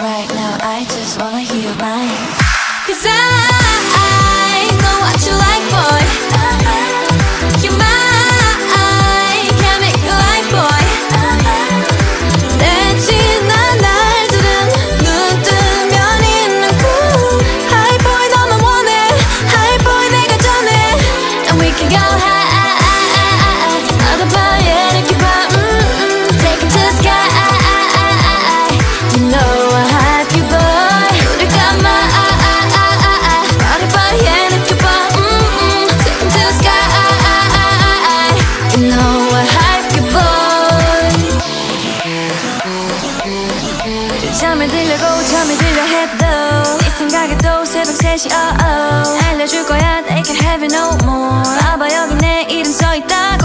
right now. I just wanna hear your mind. 'Cause I know what you like, boy. You're mine, can't make you like, boy. 내 지난 날들은 눈 뜨면 있는 cool High boy 너만 원해 High boy 내가 전해 And we can go high 어떤 밤에 이렇게 봐 Take it to the sky You know I have you boy 우리 감아 어떤 밤에 이렇게 봐 Take it to the sky You know I have you boy 잠이 들려고 잠이 들려 해도 네 생각에 또 새벽 3시 알려줄 거야 They can have it no more 봐봐 여기 내 이름 써있다